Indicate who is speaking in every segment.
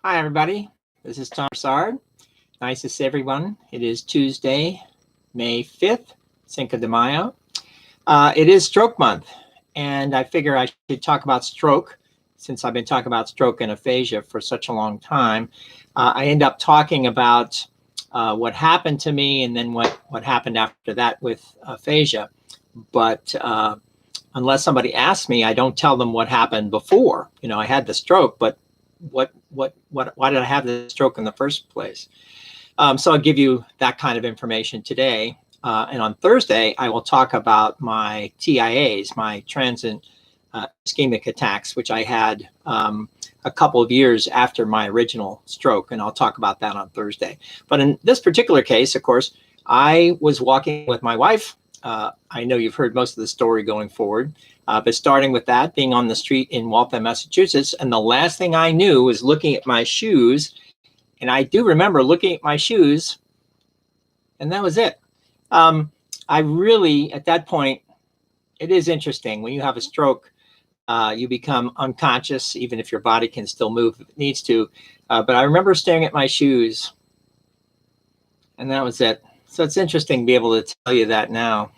Speaker 1: Hi, everybody. This is Tom Sard. Nice to see everyone. It is Tuesday, May 5th, Cinco de Mayo. It is Stroke Month, and I figure I should talk about stroke since I've been talking about stroke and aphasia for such a long time. I end up talking about what happened to me and then what happened after that with aphasia. But unless somebody asks me, I don't tell them what happened before. I had the stroke, but why did I have the stroke in the first place? So I'll give you that kind of information today. And on Thursday, I will talk about my TIAs, my transient ischemic attacks, which I had a couple of years after my original stroke. And I'll talk about that on Thursday. But in this particular case, of course, I was walking with my wife. I know you've heard most of the story going forward, but starting with that, being on the street in Waltham, Massachusetts, and the last thing I knew was looking at my shoes. And I do remember looking at my shoes, and that was it. I really, at that point, it is interesting. When you have a stroke, you become unconscious, even if your body can still move if it needs to. But I remember staring at my shoes, and that was it. So it's interesting to be able to tell you that now.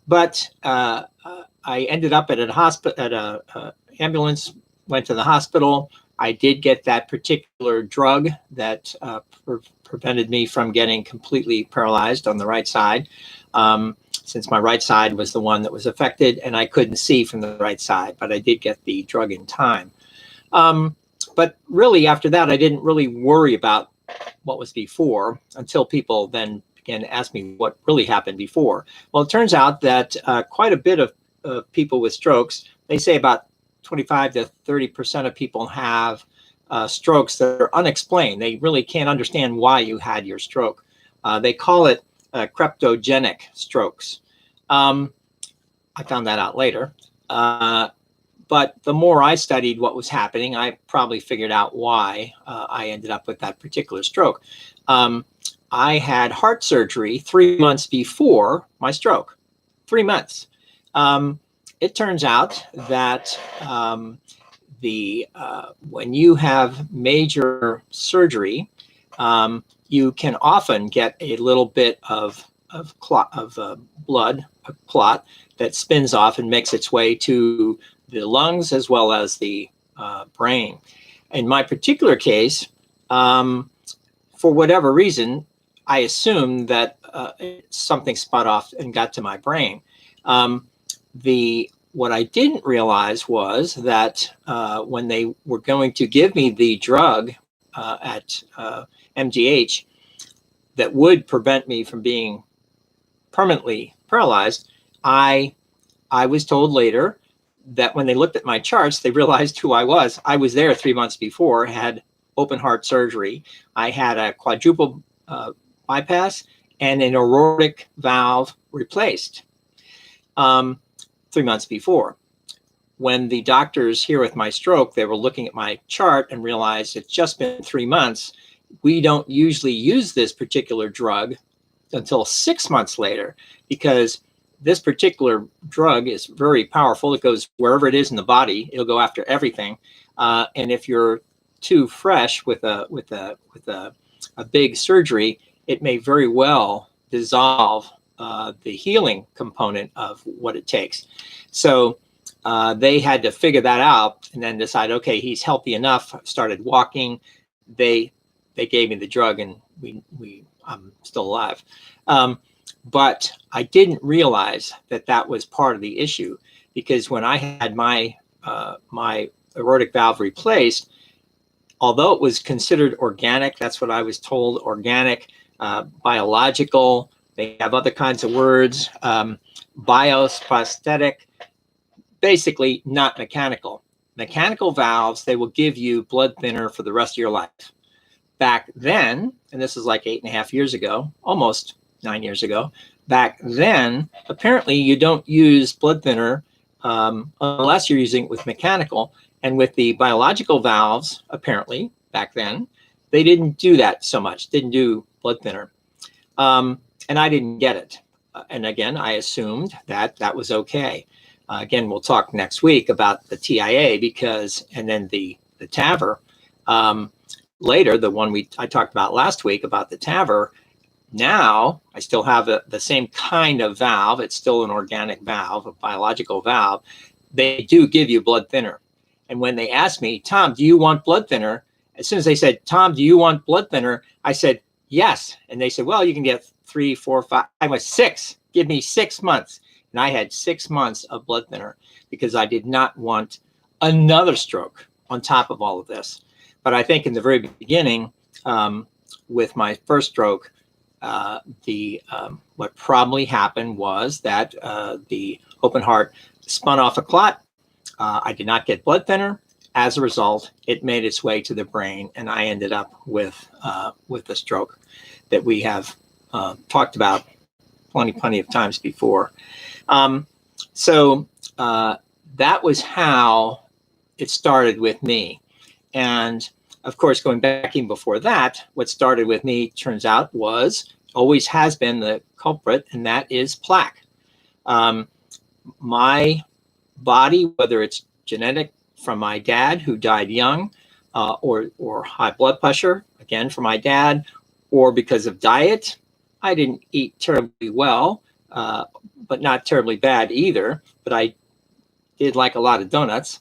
Speaker 1: But I ended up at a hospital, at a ambulance, went to the hospital. I did get that particular drug that prevented me from getting completely paralyzed on the right side, since my right side was the one that was affected and I couldn't see from the right side, but I did get the drug in time. But really after that, I didn't really worry about what was before until people then began to ask me what really happened before. Well, it turns out that quite a bit of people with strokes, they say about 25 to 30% of people have strokes that are unexplained. They really can't understand why you had your stroke. They call it cryptogenic strokes. I found that out later. But the more I studied what was happening, I probably figured out why I ended up with that particular stroke. I had heart surgery 3 months before my stroke. 3 months. It turns out that when you have major surgery, you can often get a little bit of blood, a clot that spins off and makes its way to the lungs as well as the brain. In my particular case, for whatever reason, I assumed that something spun off and got to my brain. What I didn't realize was that when they were going to give me the drug at MGH that would prevent me from being permanently paralyzed, I was told later that when they looked at my charts, they realized who I was. I was there 3 months before, had open heart surgery. I had a quadruple bypass and an aortic valve replaced 3 months before. When the doctors here with my stroke, they were looking at my chart and realized it's just been 3 months. We don't usually use this particular drug until 6 months later, because this particular drug is very powerful. It goes wherever it is in the body. It'll go after everything. And if you're too fresh with a big surgery, it may very well dissolve the healing component of what it takes. So they had to figure that out and then decide, okay, he's healthy enough. Started walking. They gave me the drug, and I'm still alive. But I didn't realize that that was part of the issue, because when I had my aortic valve replaced, although it was considered organic, that's what I was told, organic, biological, they have other kinds of words, bioprosthetic, basically not mechanical. Mechanical valves, they will give you blood thinner for the rest of your life. Back then, and this is like 8.5 years ago, almost 9 years ago, back then, apparently you don't use blood thinner unless you're using it with mechanical. And with the biological valves, apparently, back then, they didn't do that so much, didn't do blood thinner. And I didn't get it. And again, I assumed that that was okay. Again, we'll talk next week about the TIA and then the TAVR, Later, the one I talked about last week about the TAVR, now I still have the same kind of valve. It's still an organic valve, a biological valve. They do give you blood thinner. And when they asked me, Tom, do you want blood thinner? As soon as they said, Tom, do you want blood thinner? I said, yes. And they said, well, you can get 3, 4, 5. I was 6. Give me 6 months. And I had 6 months of blood thinner because I did not want another stroke on top of all of this. But I think in the very beginning, with my first stroke, what probably happened was that the open heart spun off a clot. I did not get blood thinner. As a result, it made its way to the brain, and I ended up with the stroke that we have talked about plenty of times before. So that was how it started with me. And of course, going back even before that, what started with me, turns out, always has been the culprit, and that is plaque. My body, whether it's genetic from my dad who died young, or high blood pressure, again, from my dad, or because of diet, I didn't eat terribly well, but not terribly bad either, but I did like a lot of donuts.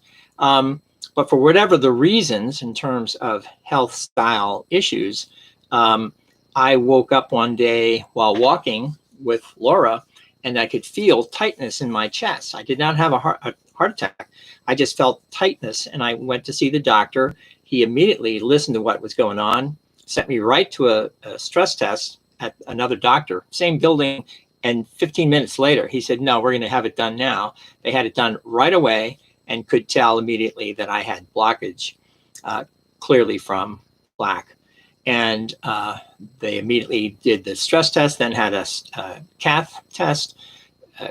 Speaker 1: But for whatever the reasons in terms of health style issues, I woke up one day while walking with Laura, and I could feel tightness in my chest. I did not have a heart attack. I just felt tightness, and I went to see the doctor. He immediately listened to what was going on, sent me right to a stress test at another doctor, same building. And 15 minutes later, he said, no, we're going to have it done now. They had it done right away and could tell immediately that I had blockage, clearly from plaque. And they immediately did the stress test, then had a cath test,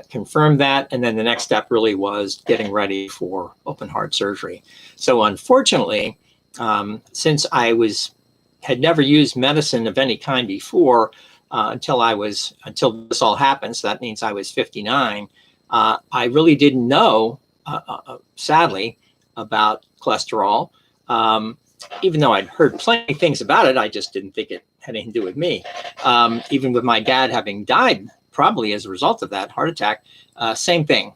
Speaker 1: confirmed that. And then the next step really was getting ready for open heart surgery. So unfortunately, since I had never used medicine of any kind before, until this all happened, so that means I was 59, I really didn't know, sadly, about cholesterol. Even though I'd heard plenty of things about it, I just didn't think it had anything to do with me. Even with my dad having died, probably as a result of that heart attack, same thing.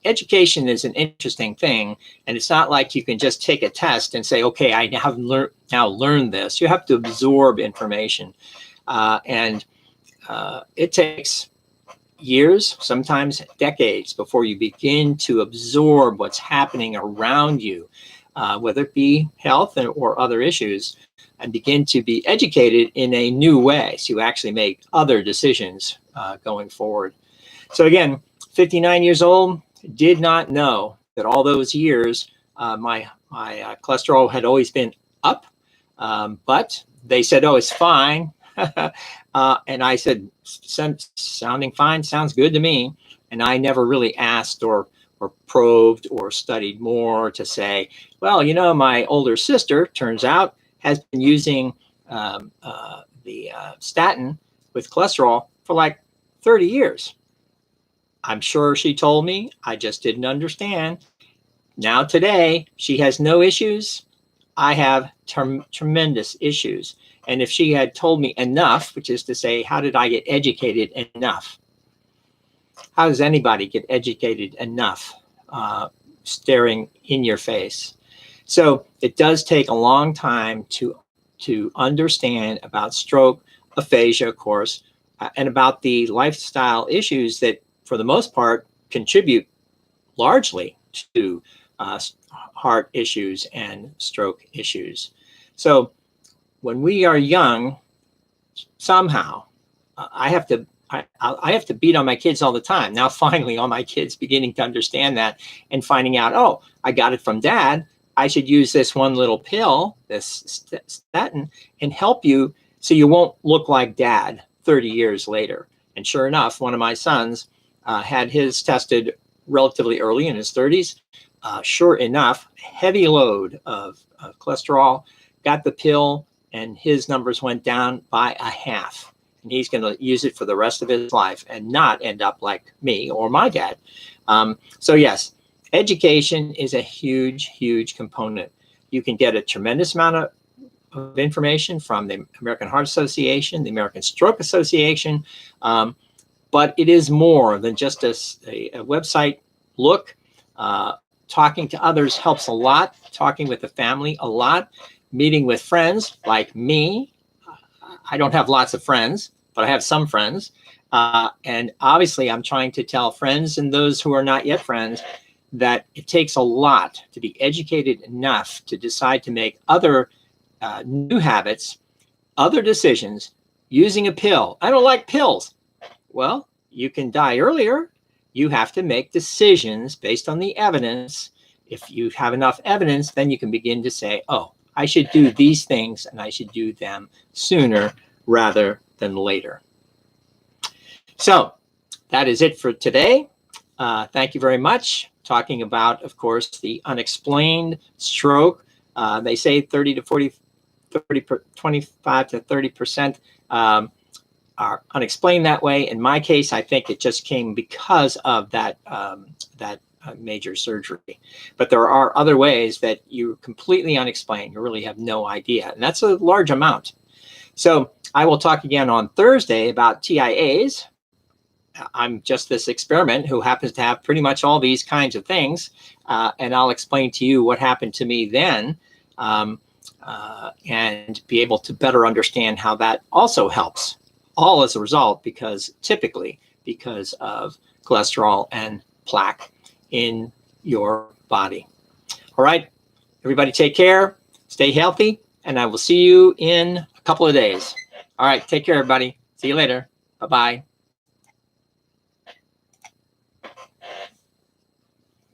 Speaker 1: Education is an interesting thing, and it's not like you can just take a test and say, okay, I have now learned this. You have to absorb information. And it takes years, sometimes decades, before you begin to absorb what's happening around you, whether it be health or other issues, and begin to be educated in a new way. So you actually make other decisions going forward. So again, 59 years old, did not know that all those years my cholesterol had always been up, but they said, oh, it's fine. And I said, sounding fine, sounds good to me. And I never really asked or probed or studied more to say, well, my older sister, turns out, has been using the statin with cholesterol for like 30 years. I'm sure she told me, I just didn't understand. Now today, she has no issues. I have tremendous issues. And if she had told me enough, which is to say, how did I get educated enough? How does anybody get educated enough staring in your face? So it does take a long time to understand about stroke, aphasia, of course, and about the lifestyle issues that, for the most part, contribute largely to heart issues and stroke issues. So when we are young, somehow I have to beat on my kids all the time. Now, finally, all my kids beginning to understand that and finding out, oh, I got it from dad. I should use this one little pill, this statin, and help you so you won't look like dad 30 years later. And sure enough, one of my sons had his tested relatively early in his 30s. Sure enough, heavy load of cholesterol, got the pill, and his numbers went down by a half. And he's going to use it for the rest of his life and not end up like me or my dad. So yes, education is a huge, huge component. You can get a tremendous amount of information from the American Heart Association, the American Stroke Association, but it is more than just a website look. Talking to others helps a lot. Talking with the family a lot. Meeting with friends like me. I don't have lots of friends, but I have some friends. And obviously, I'm trying to tell friends and those who are not yet friends that it takes a lot to be educated enough to decide to make other new habits, other decisions using a pill. I don't like pills. Well, you can die earlier. You have to make decisions based on the evidence. If you have enough evidence, then you can begin to say, oh, I should do these things and I should do them sooner rather than later. So that is it for today. Thank you very much. Talking about, of course, the unexplained stroke. They say 25 to 30% are unexplained that way. In my case, I think it just came because of that major surgery. But there are other ways that you're completely unexplained. You really have no idea. And that's a large amount. So I will talk again on Thursday about TIAs. I'm just this experiment who happens to have pretty much all these kinds of things. And I'll explain to you what happened to me then and be able to better understand how that also helps. All as a result, typically because of cholesterol and plaque in your body. All right, everybody take care, stay healthy, and I will see you in a couple of days. All right, take care, everybody. See you later. Bye-bye.